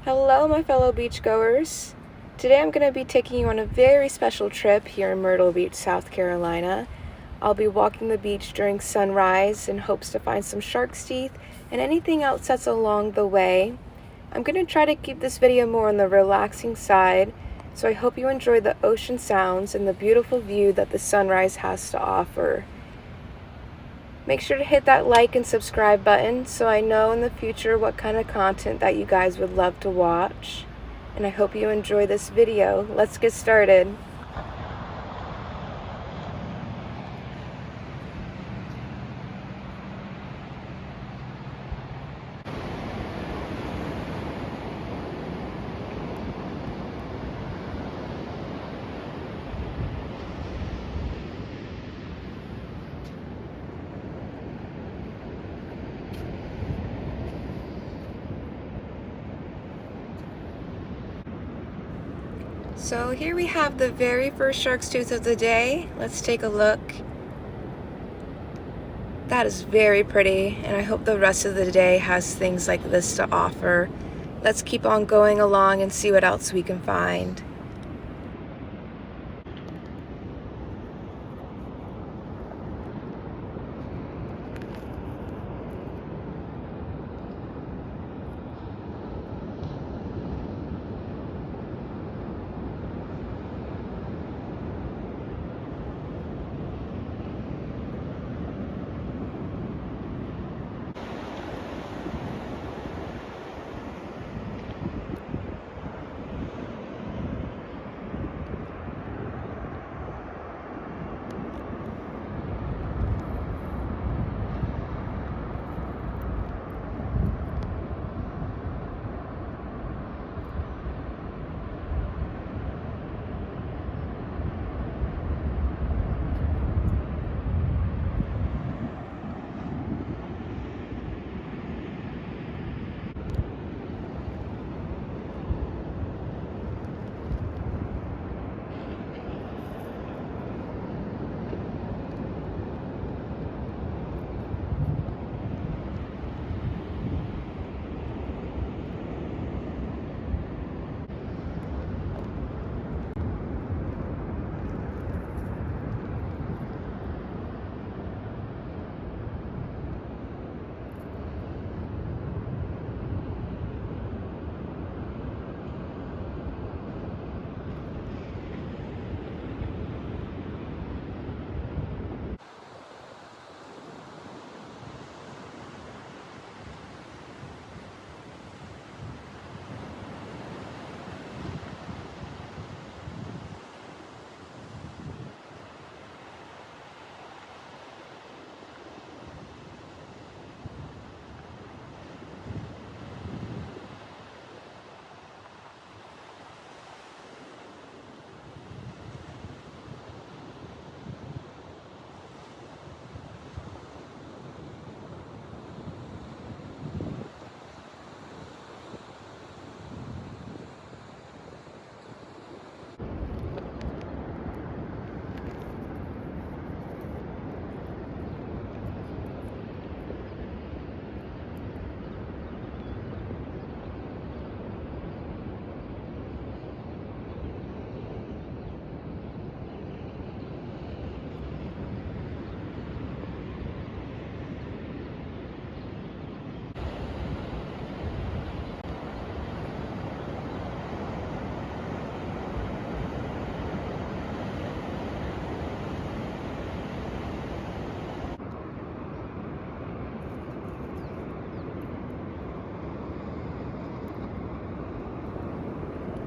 Hello, my fellow beachgoers. Today I'm going to be taking you on a very special trip here in Myrtle Beach, South Carolina. I'll be walking the beach during sunrise in hopes to find some shark's teeth and anything else that's along the way. I'm going to try to keep this video more on the relaxing side, so I hope you enjoy the ocean sounds and the beautiful view that the sunrise has to offer. Make sure to hit that like and subscribe button so I know in the future what kind of content that you guys would love to watch. And I hope you enjoy this video. Let's get started. So here we have the very first shark's tooth of the day. Let's take a look. That is very pretty, and I hope the rest of the day has things like this to offer. Let's keep on going along and see what else we can find.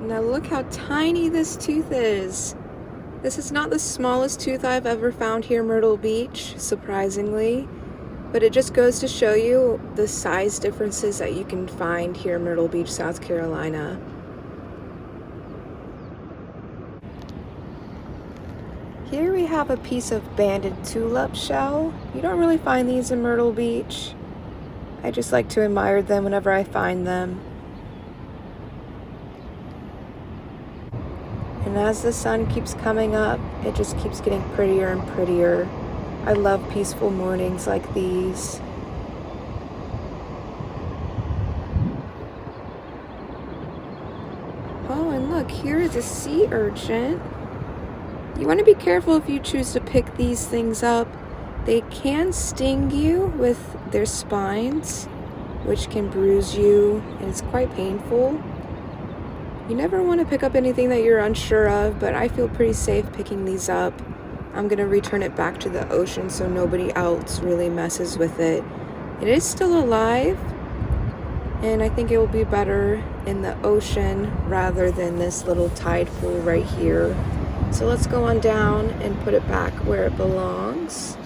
Now look how tiny this tooth is. This is not the smallest tooth I've ever found here in Myrtle Beach, surprisingly, but it just goes to show you the size differences that you can find here in Myrtle Beach, South Carolina. Here we have a piece of banded tulip shell. You don't really find these in Myrtle Beach. I just like to admire them whenever I find them. And as the sun keeps coming up, it just keeps getting prettier and prettier. I love peaceful mornings like these. look, here is a sea urchin. You want to be careful if you choose to pick these things up. They can sting you with their spines, which can bruise you, and it's quite painful. You never want to pick up anything that you're unsure of, but I feel pretty safe picking these up. I'm going to return it back to the ocean so nobody else really messes with it. It is still alive, and I think it will be better in the ocean rather than this little tide pool right here. So let's go on down and put it back where it belongs.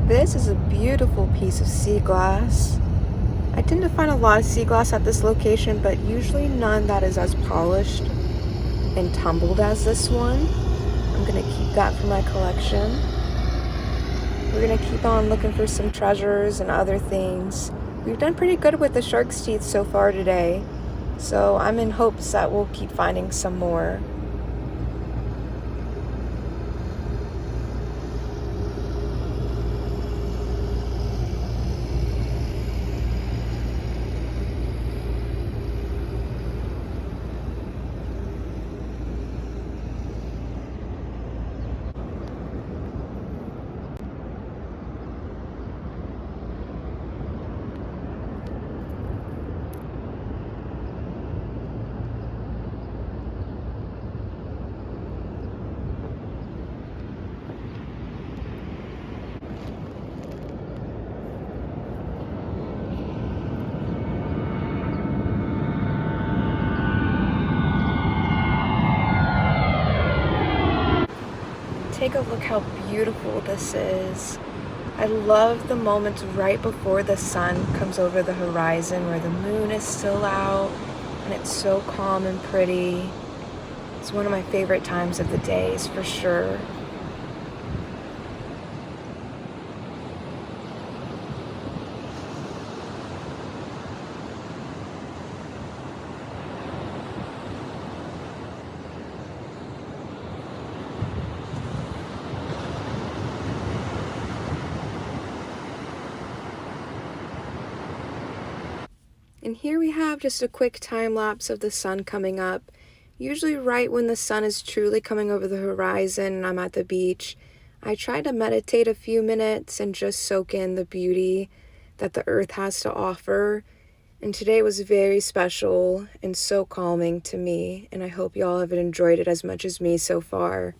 This is a beautiful piece of sea glass. I tend to find a lot of sea glass at this location, but usually none that is as polished and tumbled as this one. I'm gonna keep that for my collection. We're gonna keep on looking for some treasures and other things. We've done pretty good with the shark's teeth so far today, so I'm in hopes that we'll keep finding some more. Take a look how beautiful this is. I love the moments right before the sun comes over the horizon where the moon is still out and it's so calm and pretty. It's one of my favorite times of the days for sure. And here we have just a quick time lapse of the sun coming up. Usually right when the sun is truly coming over the horizon and I'm at the beach, I try to meditate a few minutes and just soak in the beauty that the earth has to offer. And today was very special and so calming to me, and I hope y'all have enjoyed it as much as me so far.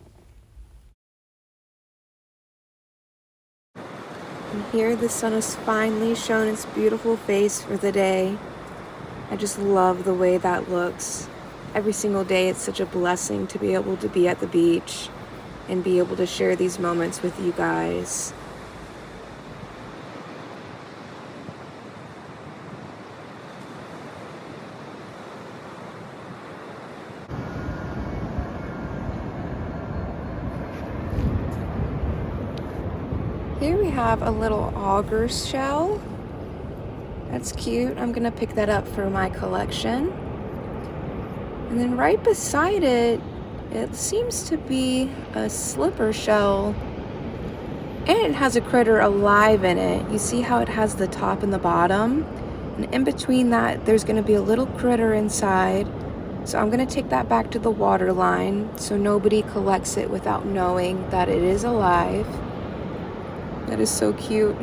And here the sun has finally shown its beautiful face for the day. I just love the way that looks. Every single day it's such a blessing to be able to be at the beach and be able to share these moments with you guys. Here we have a little auger shell. That's cute. I'm gonna pick that up for my collection. And then right beside it, it seems to be a slipper shell. And it has a critter alive in it. You see how it has the top and the bottom? And in between that, there's gonna be a little critter inside. So I'm gonna take that back to the water line so nobody collects it without knowing that it is alive. That is so cute.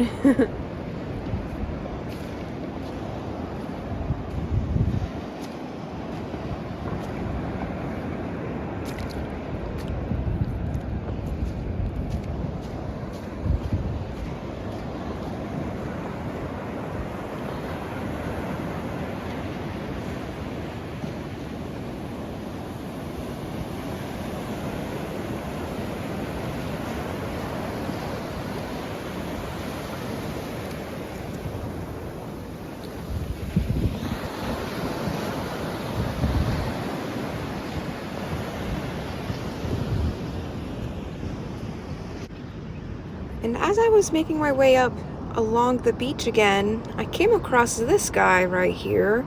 And as I was making my way up along the beach again, I came across this guy right here.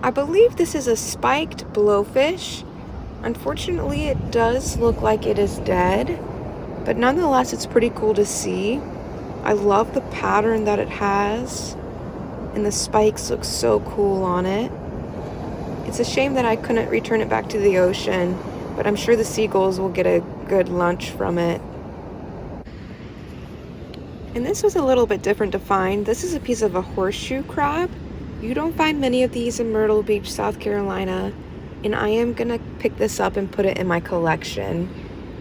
I believe this is a spiked blowfish. Unfortunately, it does look like it is dead, but nonetheless, it's pretty cool to see. I love the pattern that it has, and the spikes look so cool on it. It's a shame that I couldn't return it back to the ocean, but I'm sure the seagulls will get a good lunch from it. And this was a little bit different to find. This is a piece of a horseshoe crab. You don't find many of these in Myrtle Beach, South Carolina, and I am gonna pick this up and put it in my collection.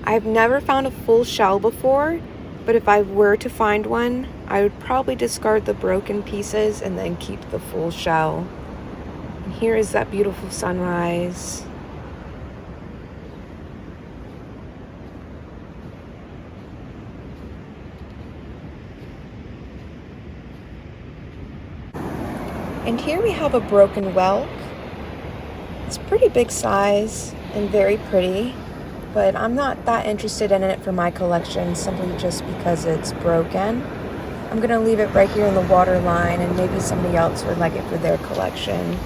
I've never found a full shell before, but if I were to find one, I would probably discard the broken pieces and then keep the full shell. And here is that beautiful sunrise. And here we have a broken whelk. It's pretty big size and very pretty, but I'm not that interested in it for my collection simply just because it's broken. I'm gonna leave it right here in the water line and maybe somebody else would like it for their collection.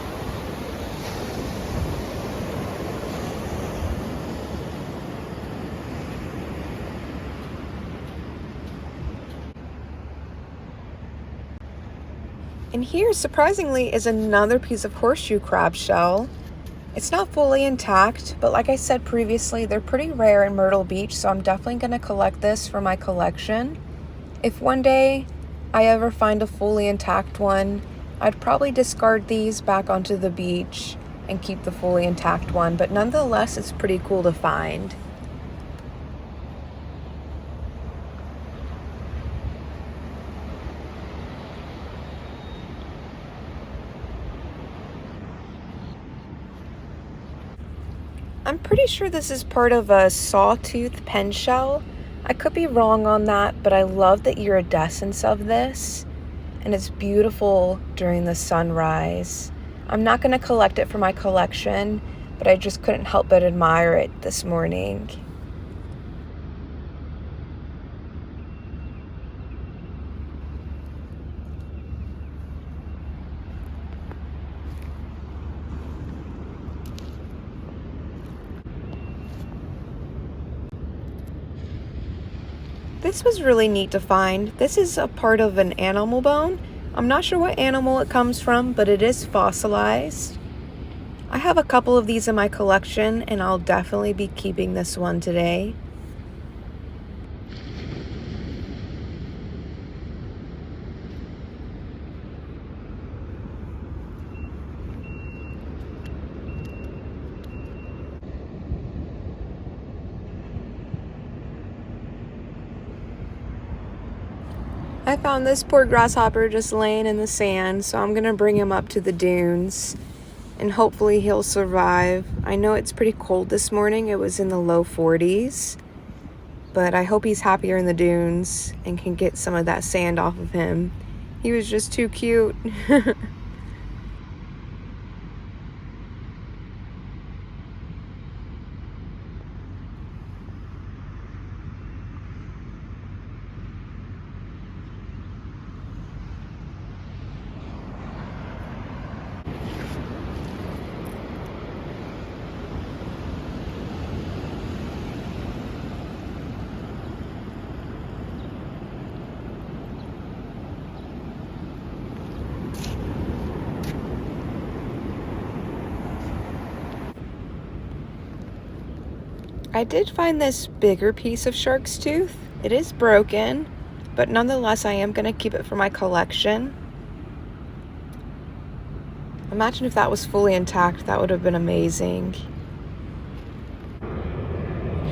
And here, surprisingly, is another piece of horseshoe crab shell. It's not fully intact, but like I said previously, they're pretty rare in Myrtle Beach, so I'm definitely gonna collect this for my collection. If one day I ever find a fully intact one, I'd probably discard these back onto the beach and keep the fully intact one, but nonetheless, it's pretty cool to find. I'm pretty sure this is part of a sawtooth pen shell. I could be wrong on that, but I love the iridescence of this, and it's beautiful during the sunrise. I'm not going to collect it for my collection, but I just couldn't help but admire it this morning. This was really neat to find. This is a part of an animal bone. I'm not sure what animal it comes from, but it is fossilized. I have a couple of these in my collection, and I'll definitely be keeping this one today. I found this poor grasshopper just laying in the sand, so I'm gonna bring him up to the dunes and hopefully he'll survive. I know it's pretty cold this morning. It was in the low 40s, but I hope he's happier in the dunes and can get some of that sand off of him. He was just too cute. I did find this bigger piece of shark's tooth. It is broken, but nonetheless I am going to keep it for my collection. Imagine if that was fully intact, that would have been amazing.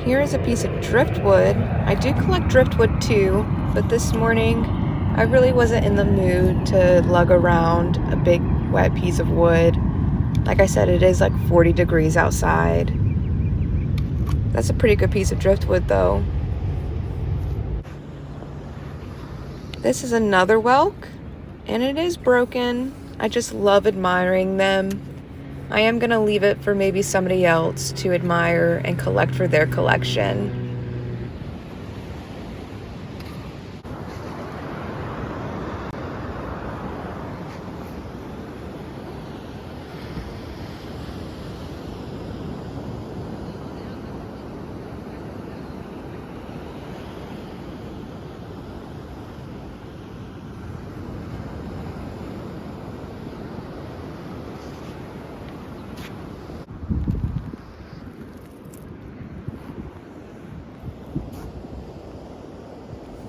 Here is a piece of driftwood. I do collect driftwood too, but this morning I really wasn't in the mood to lug around a big wet piece of wood. Like I said, it is like 40 degrees outside. That's a pretty good piece of driftwood though. This is another whelk, and it is broken. I just love admiring them. I am gonna leave it for maybe somebody else to admire and collect for their collection.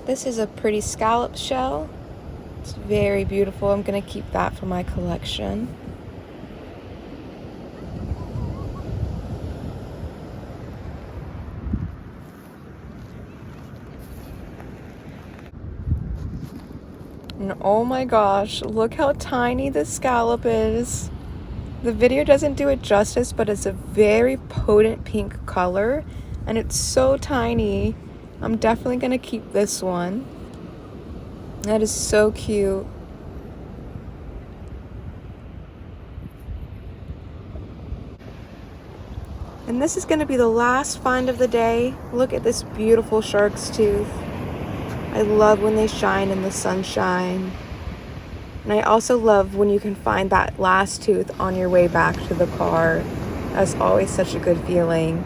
This is a pretty scallop shell. It's very beautiful. I'm gonna keep that for my collection. And oh my gosh, look how tiny this scallop is. The video doesn't do it justice, but it's a very potent pink color, and it's so tiny. I'm definitely gonna keep this one. That is so cute. And this is gonna be the last find of the day. Look at this beautiful shark's tooth. I love when they shine in the sunshine. And I also love when you can find that last tooth on your way back to the car. That's always such a good feeling.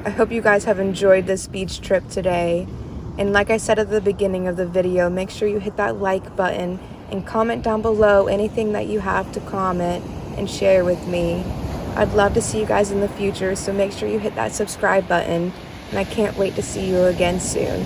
I hope you guys have enjoyed this beach trip today. And like I said at the beginning of the video, make sure you hit that like button and comment down below anything that you have to comment and share with me. I'd love to see you guys in the future, so make sure you hit that subscribe button. And I can't wait to see you again soon.